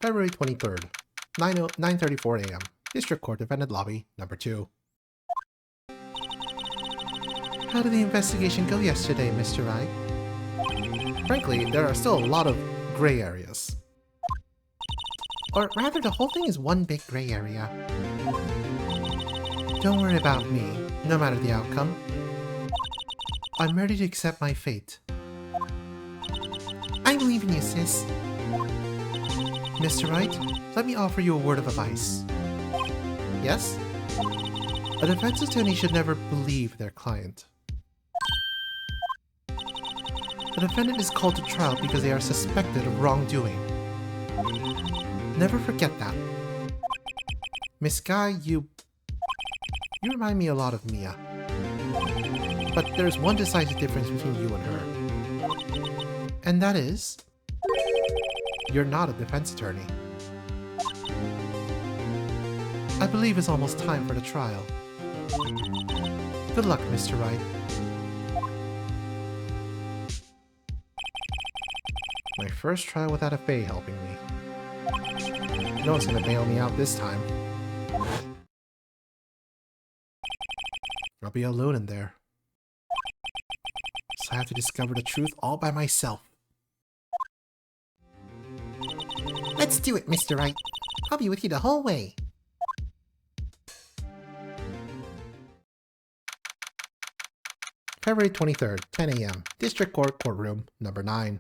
February 23rd, 9:34 a.m. District Court Defendant Lobby, number 2. How did the investigation go yesterday, Mr. Wright? Frankly, there are still a lot of gray areas. Or rather, the whole thing is one big gray area. Don't worry about me, no matter the outcome. I'm ready to accept my fate. I believe in you, sis. Mr. Wright, let me offer you a word of advice. Yes? A defense attorney should never believe their client. The defendant is called to trial because they are suspected of wrongdoing. Never forget that. Miss Guy, you remind me a lot of Mia. But there's one decisive difference between you and her. And that is, you're not a defense attorney. I believe it's almost time for the trial. Good luck, Mr. Wright. My first trial without a Fae helping me. No one's gonna bail me out this time. I'll be alone in there. So I have to discover the truth all by myself. Let's do it, Mr. Wright. I'll be with you the whole way. February 23rd, 10 a.m. District Court Courtroom, number 9.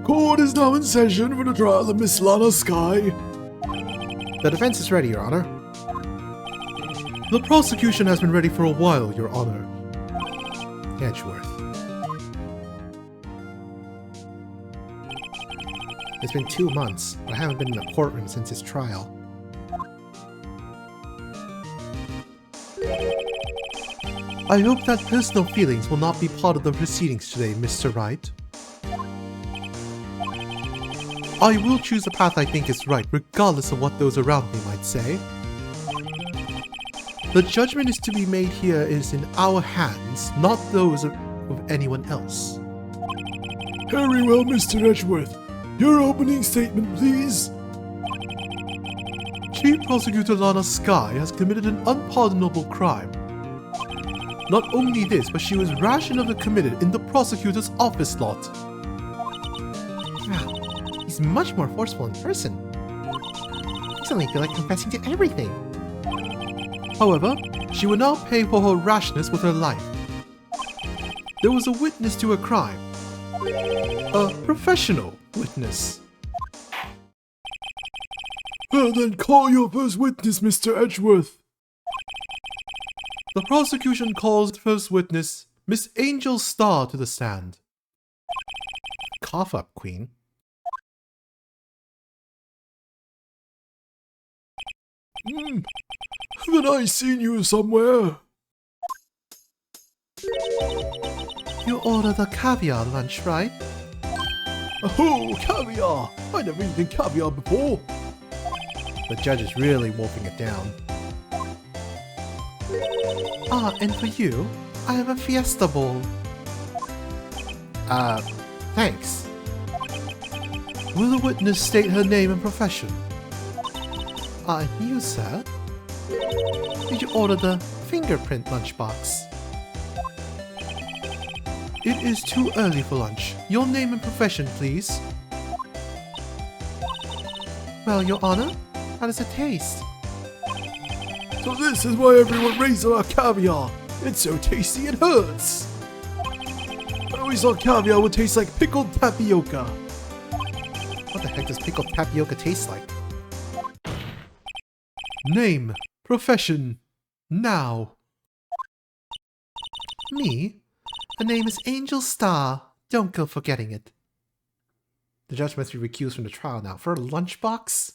Court is now in session for the trial of Miss Lana Sky. The defense is ready, Your Honor. The prosecution has been ready for a while, Your Honor. Edgeworth. It's been 2 months, but I haven't been in the courtroom since his trial. I hope that personal feelings will not be part of the proceedings today, Mr. Wright. I will choose the path I think is right, regardless of what those around me might say. The judgment is to be made here is in our hands, not those of anyone else. Very well, Mr. Edgeworth. Your opening statement, please. Chief Prosecutor Lana Sky has committed an unpardonable crime. Not only this, but she was rash enough to commit it in the prosecutor's office lot. Wow, he's much more forceful in person. I suddenly feel like confessing to everything. However, she will now pay for her rashness with her life. There was a witness to a crime. A professional witness. Well then, call your first witness, Mr. Edgeworth. The prosecution calls the first witness, Miss Angel Starr, to the stand. Cough up, Queen. Haven't I seen you somewhere? You ordered a caviar lunch, right? Oh, caviar! I never eaten caviar before. The judge is really wolfing it down. Ah, and for you, I have a fiesta bowl. Thanks. Will the witness state her name and profession? And you, sir? Did you order the fingerprint lunchbox? It is too early for lunch. Your name and profession, please. Well, Your Honor, how does it taste? So this is why everyone raves about caviar. It's so tasty it hurts. I always thought caviar would taste like pickled tapioca. What the heck does pickled tapioca taste like? Name, profession, now. Me? The name is Angel Starr. Don't go forgetting it. The judge must be recused from the trial now. For a lunchbox?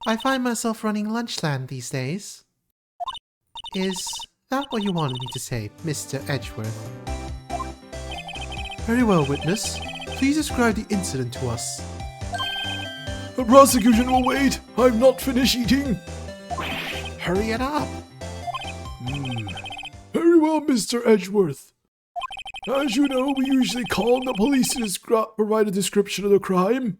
I find myself running Lunchland these days. Is that what you wanted me to say, Mr. Edgeworth? Very well, witness. Please describe the incident to us. The prosecution will wait. I've not finished eating. Hurry it up. Very well, Mr. Edgeworth. As you know, we usually call on the police to provide a description of the crime.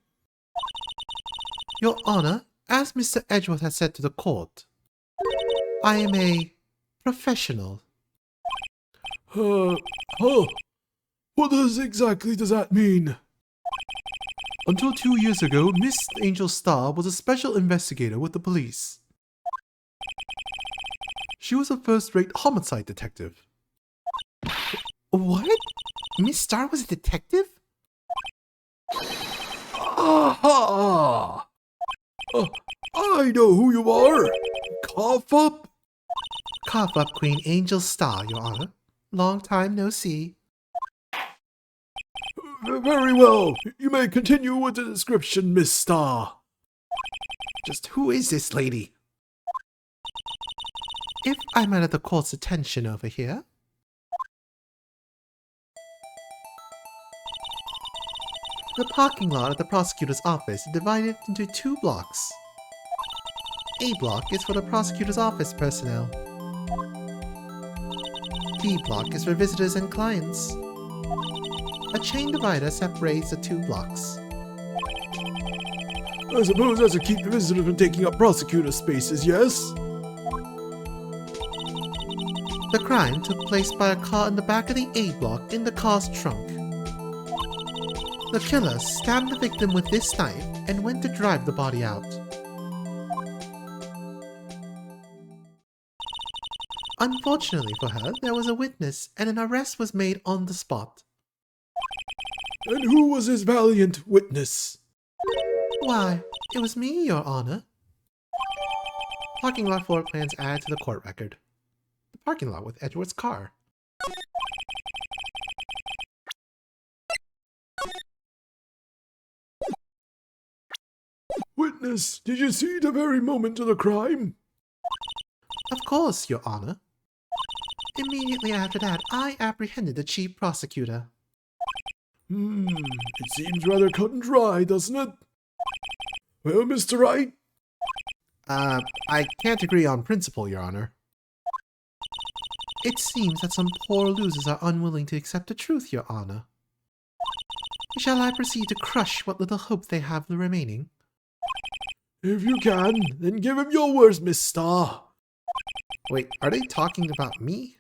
Your Honor, as Mr. Edgeworth has said to the court, I am a professional. What exactly does that mean? Until 2 years ago, Miss Angel Starr was a special investigator with the police. She was a first-rate homicide detective. What? Miss Starr was a detective? Aha! I know who you are. Cough up. Cough up, Queen Angel Starr, Your Honor. Long time no see. Very well. You may continue with the description, Miss Starr. Just who is this lady? If I might have the court's attention over here. The parking lot at the prosecutor's office is divided into 2 blocks. A block is for the prosecutor's office personnel. B block is for visitors and clients. A chain divider separates the 2 blocks. I suppose that's to keep the visitors from taking up prosecutor spaces, yes? The crime took place by a car in the back of the A block in the car's trunk. The killer stabbed the victim with this knife and went to drive the body out. Unfortunately for her, there was a witness and an arrest was made on the spot. And who was this valiant witness? Why, it was me, Your Honor. Parking lot floor plans added to the court record. The parking lot with Edgeworth's car. Witness, did you see the very moment of the crime? Of course, Your Honor. Immediately after that, I apprehended the chief prosecutor. It seems rather cut and dry, doesn't it? Well, Mr. Wright? I can't agree on principle, Your Honor. It seems that some poor losers are unwilling to accept the truth, Your Honor. Shall I proceed to crush what little hope they have remaining? If you can, then give him your words, Miss Starr. Wait, are they talking about me?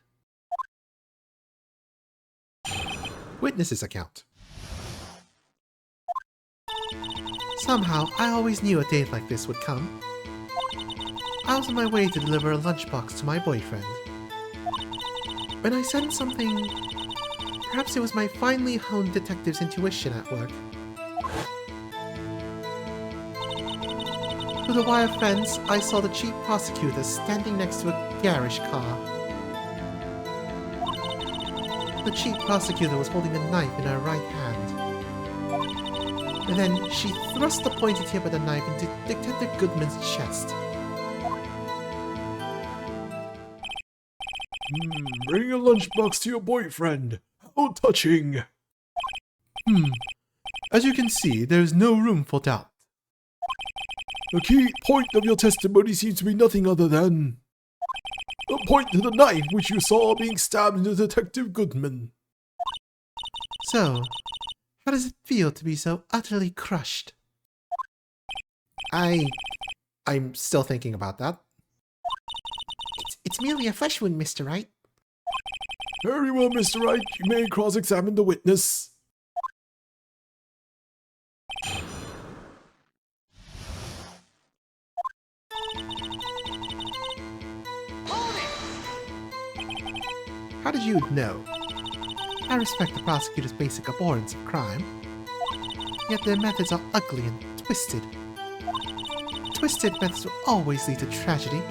Witness's account. Somehow, I always knew a day like this would come. I was on my way to deliver a lunchbox to my boyfriend. When I sensed something, perhaps it was my finely honed detective's intuition at work. Through the wire fence, I saw the chief prosecutor standing next to a garish car. The chief prosecutor was holding a knife in her right hand. And then she thrust the pointy tip of the knife into Detective Goodman's chest. Bring a lunchbox to your boyfriend. How touching. As you can see, there is no room for doubt. The key point of your testimony seems to be nothing other than the point to the knife which you saw being stabbed into Detective Goodman. So, how does it feel to be so utterly crushed? I'm still thinking about that. It's merely a flesh wound, Mr. Wright. Very well, Mr. Wright. You may cross-examine the witness. How did you know? I respect the prosecutor's basic abhorrence of crime, yet their methods are ugly and twisted. Twisted methods will always lead to tragedy.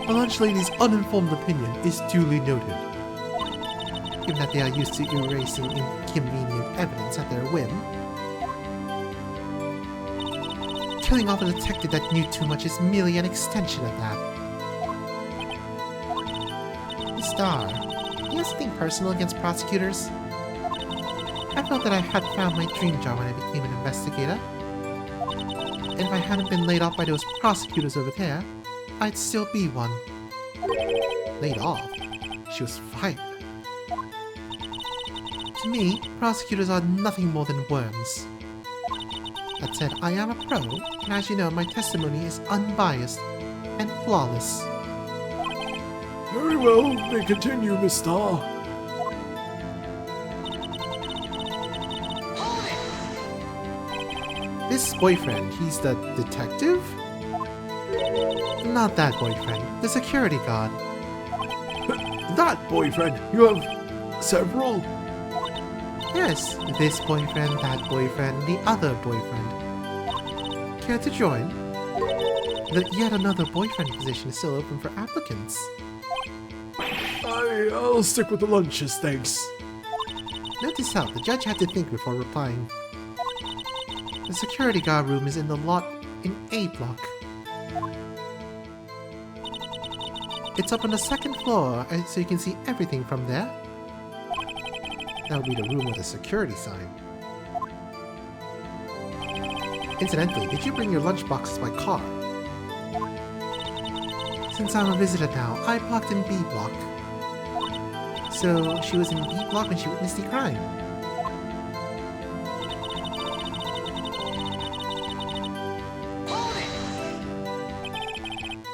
The lunch lady's uninformed opinion is duly noted. Given that they are used to erasing inconvenient evidence at their whim, killing off a detective that knew too much is merely an extension of that. Star, you have something personal against prosecutors? I felt that I had found my dream job when I became an investigator. And if I hadn't been laid off by those prosecutors over there, I'd still be one. Laid off? She was fired. To me, prosecutors are nothing more than worms. That said, I am a pro, and as you know, my testimony is unbiased and flawless. Very well, may continue, Miss Star. This boyfriend, he's the detective? Not that boyfriend, the security guard. That boyfriend? You have several? Yes, this boyfriend, that boyfriend, the other boyfriend. Care to join? The yet another boyfriend position is still open for applicants. I'll stick with the lunches, thanks. Note to self, the judge had to think before replying. The security guard room is in the lot in A block. It's up on the second floor, so you can see everything from there. That would be the room with a security sign. Incidentally, did you bring your lunchboxes by car? Since I'm a visitor now, I parked in B block. So, she was in B block when she witnessed the crime.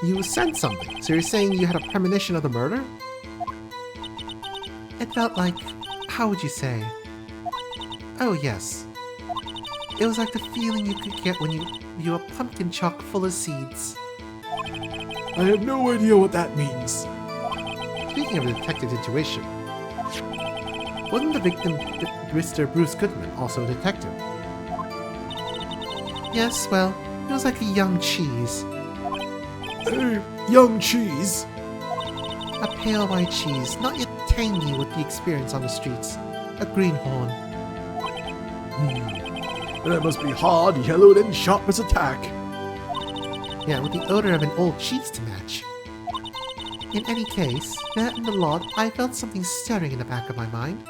You said something, so you're saying you had a premonition of the murder? It felt like... how would you say? Oh yes. It was like the feeling you could get when you view a pumpkin chock full of seeds. I have no idea what that means. Speaking of the detective's intuition, wasn't the victim Mr. Bruce Goodman also a detective? Yes, well, it was like a young cheese. Young cheese? A pale white cheese, not yet tangy with the experience on the streets. A greenhorn. That must be hard, yellowed, and sharp as a tack. Yeah, with the odor of an old cheese to match. In any case, there in the lot, I felt something stirring in the back of my mind.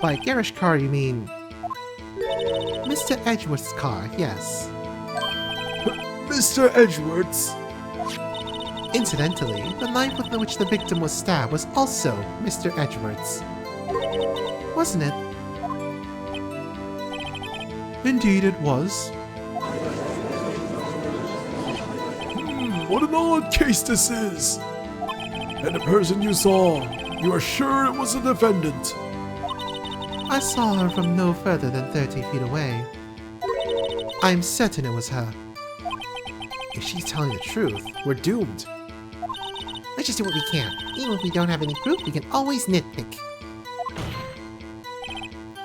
By garish car, you mean... Mr. Edgeworth's car, yes. Mr. Edgeworth's? Incidentally, the knife with which the victim was stabbed was also Mr. Edgeworth's. Wasn't it? Indeed it was. What an odd case this is! And the person you saw, you are sure it was the defendant? I saw her from no further than 30 feet away. I'm certain it was her. If she's telling the truth, we're doomed. Let's just do what we can. Even if we don't have any proof, we can always nitpick.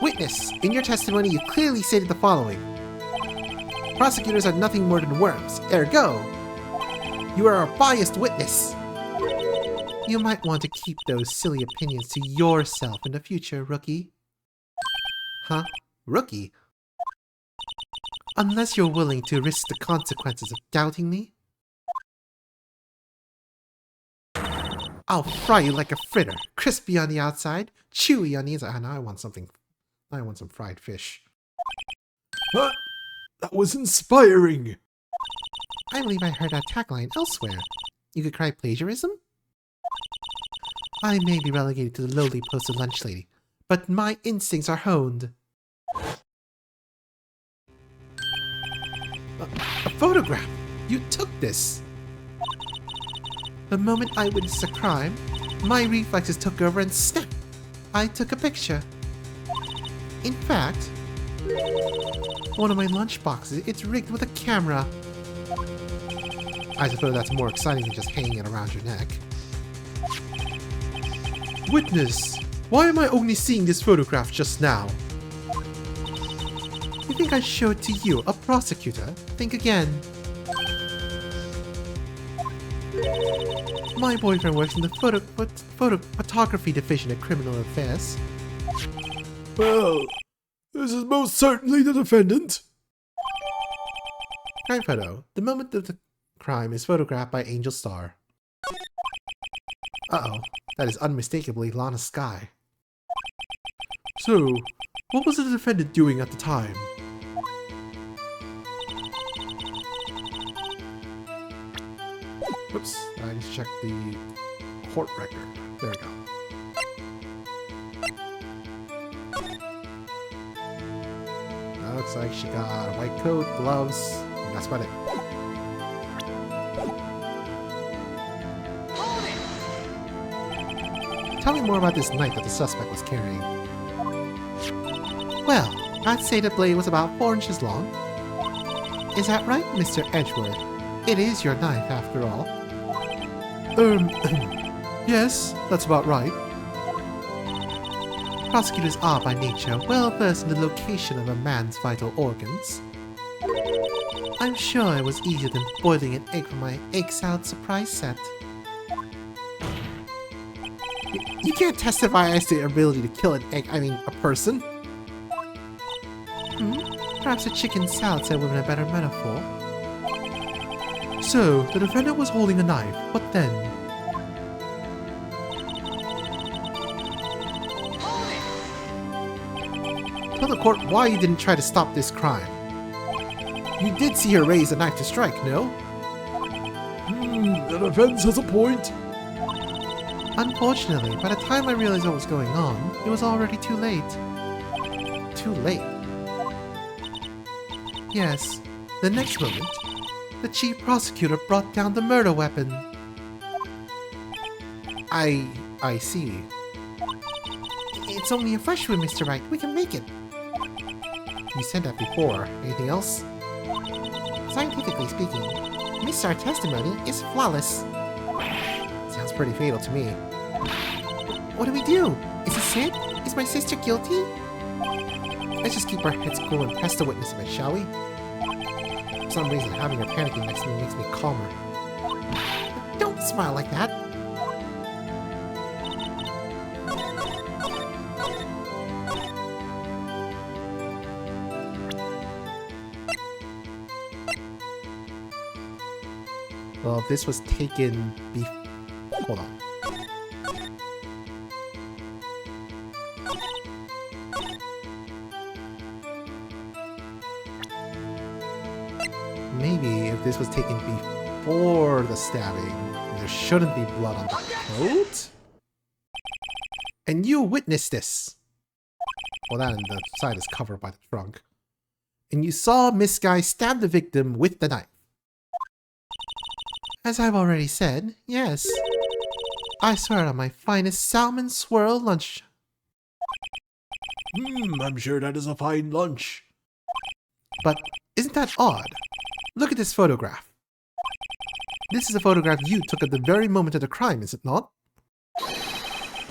Witness, in your testimony you clearly stated the following. Prosecutors are nothing more than worms. Ergo, you are a biased witness. You might want to keep those silly opinions to yourself in the future, rookie. Huh? Rookie? Unless you're willing to risk the consequences of doubting me? I'll fry you like a fritter, crispy on the outside, chewy on the inside. Now I want something. I want some fried fish. Huh? That was inspiring! I believe I heard that tagline elsewhere. You could cry plagiarism? I may be relegated to the lowly post of lunch lady, but my instincts are honed. A photograph! You took this! The moment I witnessed a crime, my reflexes took over and snap! I took a picture. In fact, one of my lunch boxes, it's rigged with a camera. I suppose that's more exciting than just hanging it around your neck. Witness, why am I only seeing this photograph just now? You think I showed to you, a prosecutor? Think again. My boyfriend works in the photography division at Criminal Affairs. Well, this is most certainly the defendant. Crime photo. The moment of the crime is photographed by Angel Star. Uh-oh. That is unmistakably Lana Sky. So, what was the defendant doing at the time? Whoops, I just checked the court record. There we go. Looks like she got a white coat, gloves, and that's about it. Tell me more about this knife that the suspect was carrying. Well, I'd say the blade was about 4 inches long. Is that right, Mr. Edgeworth? It is your knife, after all. Yes, that's about right. Prosecutors are, by nature, well versed in the location of a man's vital organs. I'm sure it was easier than boiling an egg for my egg salad surprise set. You can't testify as to your ability to kill an egg, a person. Perhaps a chicken salad set would have been a better metaphor. So, the defendant was holding a knife. What then? Tell the court why you didn't try to stop this crime. You did see her raise a knife to strike, no? The defense has a point. Unfortunately, by the time I realized what was going on, it was already too late. Too late? Yes. The next moment, the chief prosecutor brought down the murder weapon. I see. It's only a fresh one, Mr. Wright. We can make it. You said that before. Anything else? Scientifically speaking, Miss Our testimony is flawless. Sounds pretty fatal to me. What do we do? Is this it? Is my sister guilty? Let's just keep our heads cool and press the witness a bit, shall we? For some reason, having her panicking next to me makes me calmer. Don't smile like that. Well, if this was taken hold on. Maybe if this was taken before the stabbing, there shouldn't be blood on the coat? And you witnessed this! Well, that and the side is covered by the trunk. And you saw Miss Guy stab the victim with the knife. As I've already said, yes. I swear on my finest salmon swirl lunch. I'm sure that is a fine lunch. But isn't that odd? Look at this photograph. This is a photograph you took at the very moment of the crime, is it not?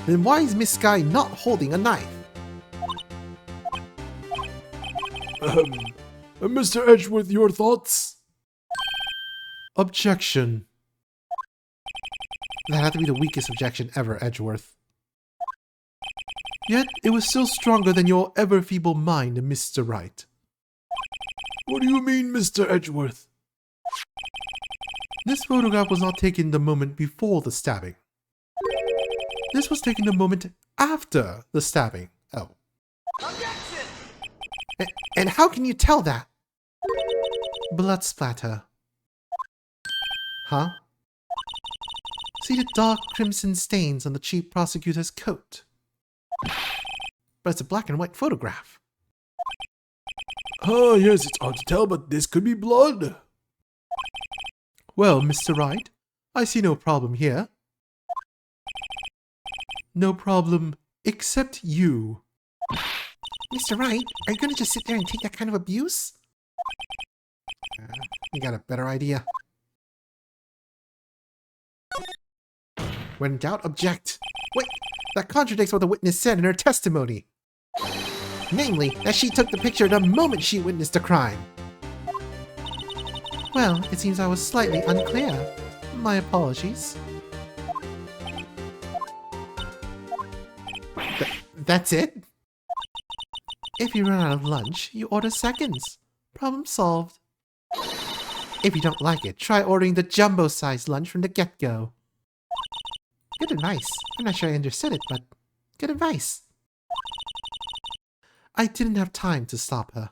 Then why is Miss Sky not holding a knife? Mr. Edgeworth, your thoughts? Objection. That had to be the weakest objection ever, Edgeworth. Yet, it was still stronger than your ever-feeble mind, Mr. Wright. What do you mean, Mr. Edgeworth? This photograph was not taken the moment before the stabbing. This was taken the moment after the stabbing. Oh. Objection! And how can you tell that? Blood splatter. Huh? See the dark crimson stains on the chief prosecutor's coat. But it's a black and white photograph. Ah, yes, it's hard to tell, but this could be blood. Well, Mr. Wright, I see no problem here. No problem, except you. Mr. Wright, are you going to just sit there and take that kind of abuse? You got a better idea. When in doubt, object. Wait, that contradicts what the witness said in her testimony. Namely, that she took the picture the moment she witnessed the crime. Well, it seems I was slightly unclear. My apologies. That's it? If you run out of lunch, you order seconds. Problem solved. If you don't like it, try ordering the jumbo-sized lunch from the get-go. Good advice. I'm not sure I understood it, but good advice. I didn't have time to stop her.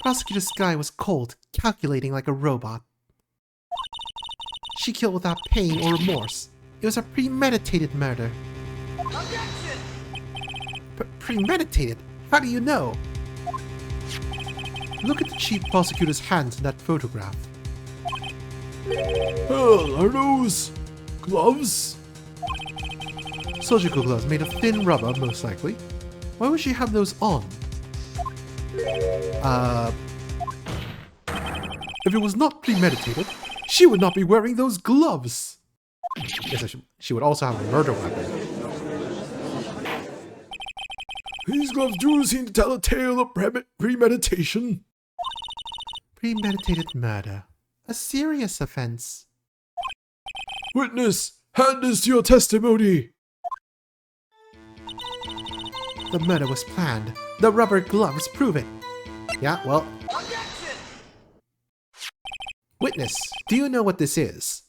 Prosecutor Sky was cold, calculating like a robot. She killed without pain or remorse. It was a premeditated murder. Objection! Premeditated? How do you know? Look at the chief prosecutor's hands in that photograph. Are those gloves? Surgical gloves made of thin rubber, most likely. Why would she have those on? If it was not premeditated, she would not be wearing those gloves. Yes, she would also have a murder weapon. These gloves do seem to tell a tale of premeditation. Premeditated murder. A serious offense. Witness, hand this to your testimony. The murder was planned. The rubber gloves prove it. Yeah, well... Objection! Witness, do you know what this is?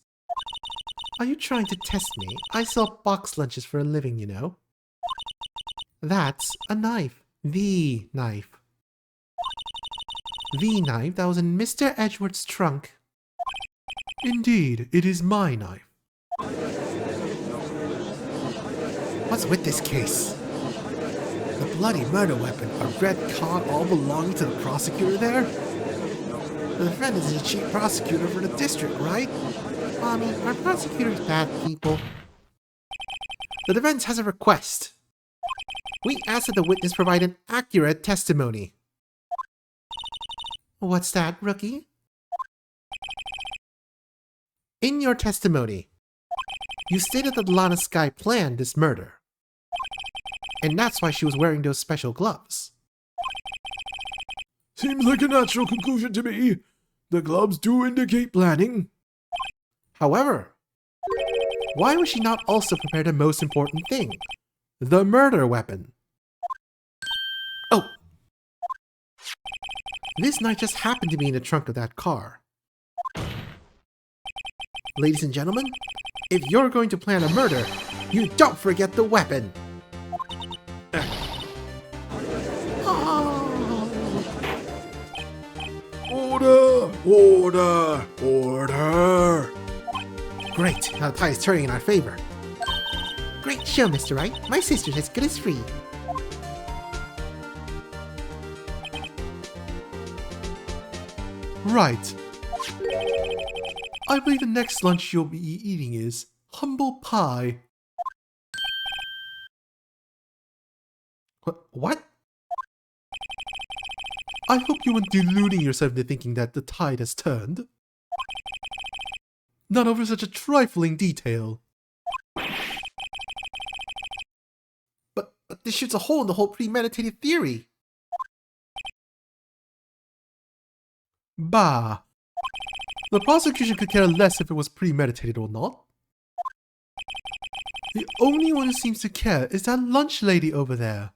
Are you trying to test me? I sell box lunches for a living, you know. That's a knife. The knife. The knife that was in Mr. Edgeworth's trunk. Indeed, it is my knife. What's with this case? The bloody murder weapon, a red car all belonging to the prosecutor there? The defendant is the chief prosecutor for the district, right? Mommy, are prosecutors bad people? The defense has a request. We ask that the witness provide an accurate testimony. What's that, rookie? In your testimony, you stated that Lana Sky planned this murder. And that's why she was wearing those special gloves. Seems like a natural conclusion to me. The gloves do indicate planning. However, why would she not also prepare the most important thing? The murder weapon. Oh! This knife just happened to be in the trunk of that car. Ladies and gentlemen, if you're going to plan a murder, you don't forget the weapon! Order! Order! Order! Great, now the tide is turning in our favor. Great show, Mr. Wright. My sister's as good as free. Right. I believe the next lunch you'll be eating is humble pie. What? I hope you weren't deluding yourself into thinking that the tide has turned. Not over such a trifling detail. But this shoots a hole in the whole premeditated theory. Bah. The prosecution could care less if it was premeditated or not. The only one who seems to care is that lunch lady over there.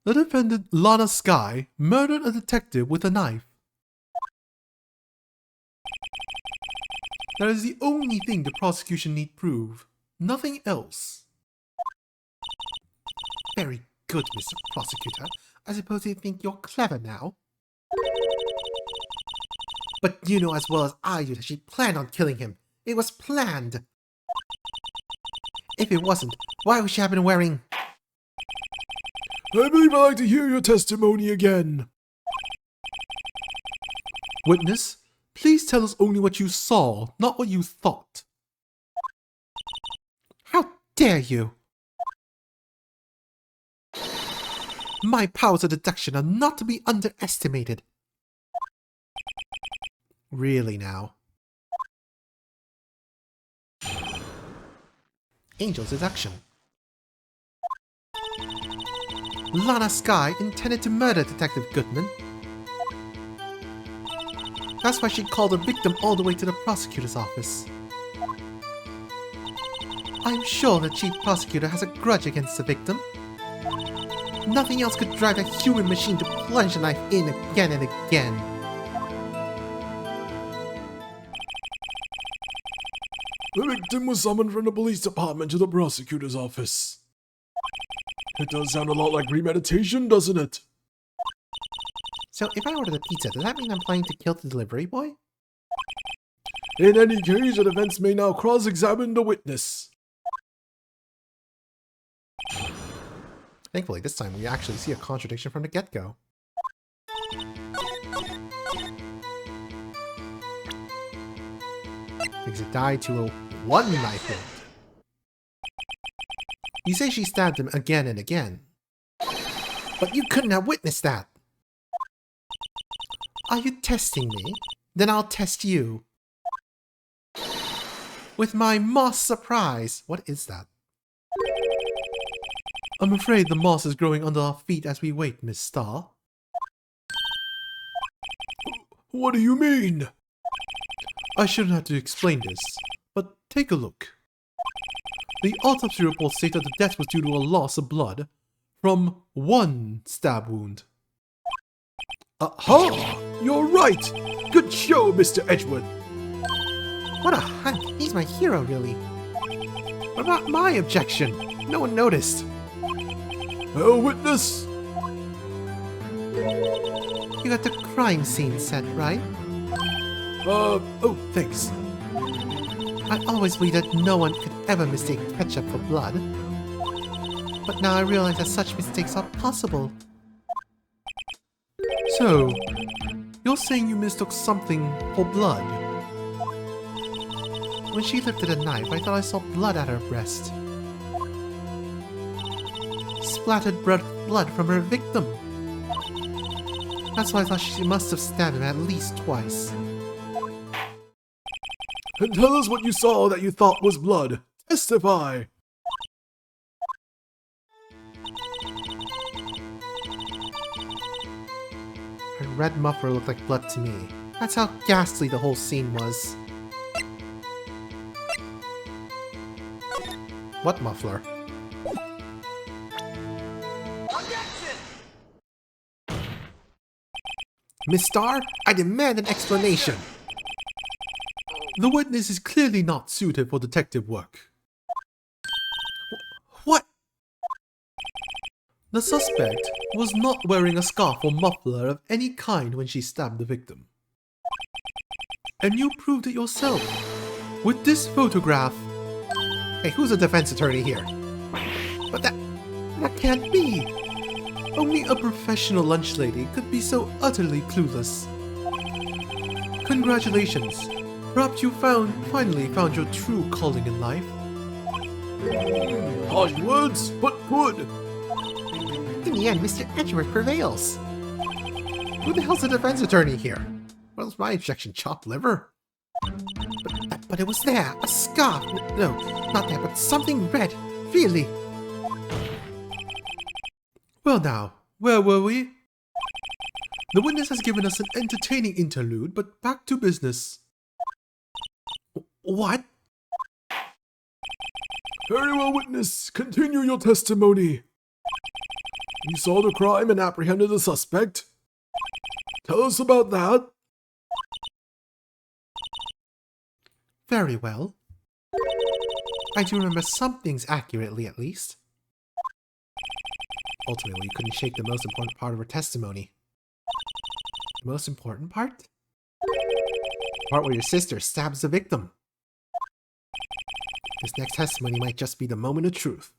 The defendant, Lana Sky, murdered a detective with a knife. That is the only thing the prosecution need prove. Nothing else. Very good, Mr. Prosecutor. I suppose you think you're clever now. But you know as well as I do that she planned on killing him. It was planned. If it wasn't, why would she have been wearing... I believe I'd like to hear your testimony again. Witness, please tell us only what you saw, not what you thought. How dare you! My powers of deduction are not to be underestimated. Really now. Angel's deduction. Lana Sky intended to murder Detective Goodman. That's why she called the victim all the way to the prosecutor's office. I'm sure the chief prosecutor has a grudge against the victim. Nothing else could drive a human machine to plunge the knife in again and again. The victim was summoned from the police department to the prosecutor's office. It does sound a lot like premeditation, doesn't it? So if I order the pizza, does that mean I'm planning to kill the delivery boy? In any case, the defense may now cross-examine the witness. Thankfully, this time we actually see a contradiction from the get-go. Because it died to a one-knife wound. You say she stabbed him again and again. But you couldn't have witnessed that! Are you testing me? Then I'll test you. With my moss surprise! What is that? I'm afraid the moss is growing under our feet as we wait, Miss Star. What do you mean? I shouldn't have to explain this, but take a look. The autopsy report states that the death was due to a loss of blood from one stab wound. Aha! You're right! Good show, Mr. Edgewood! What a hunk! He's my hero, really. What about my objection? No one noticed. Well, witness! You got the crime scene set, right? Oh, thanks. I always believed that no one could ever mistake ketchup for blood. But now I realize that such mistakes are possible. So, you're saying you mistook something for blood? When she lifted a knife, I thought I saw blood at her breast. Splattered blood from her victim. That's why I thought she must have stabbed him at least twice. And tell us what you saw that you thought was blood. Testify! Her red muffler looked like blood to me. That's how ghastly the whole scene was. What muffler? Objection! Miss Starr, I demand an explanation! The witness is clearly not suited for detective work. What? The suspect was not wearing a scarf or muffler of any kind when she stabbed the victim. And you proved it yourself. With this photograph. Hey, who's a defense attorney here? But that can't be. Only a professional lunch lady could be so utterly clueless. Congratulations. Perhaps you finally found your true calling in life. Harsh words, but good. In the end, Mr. Edgeworth prevails. Who the hell's the defense attorney here? What was my objection? Chopped liver? But it was there. A scarf. No, not that, but something red. Really. Well now, where were we? The witness has given us an entertaining interlude, but back to business. What? Very well, witness. Continue your testimony. You saw the crime and apprehended the suspect. Tell us about that. Very well. I do remember some things accurately, at least. Ultimately, you couldn't shake the most important part of her testimony. The most important part? The part where your sister stabs the victim. This next testimony might just be the moment of truth.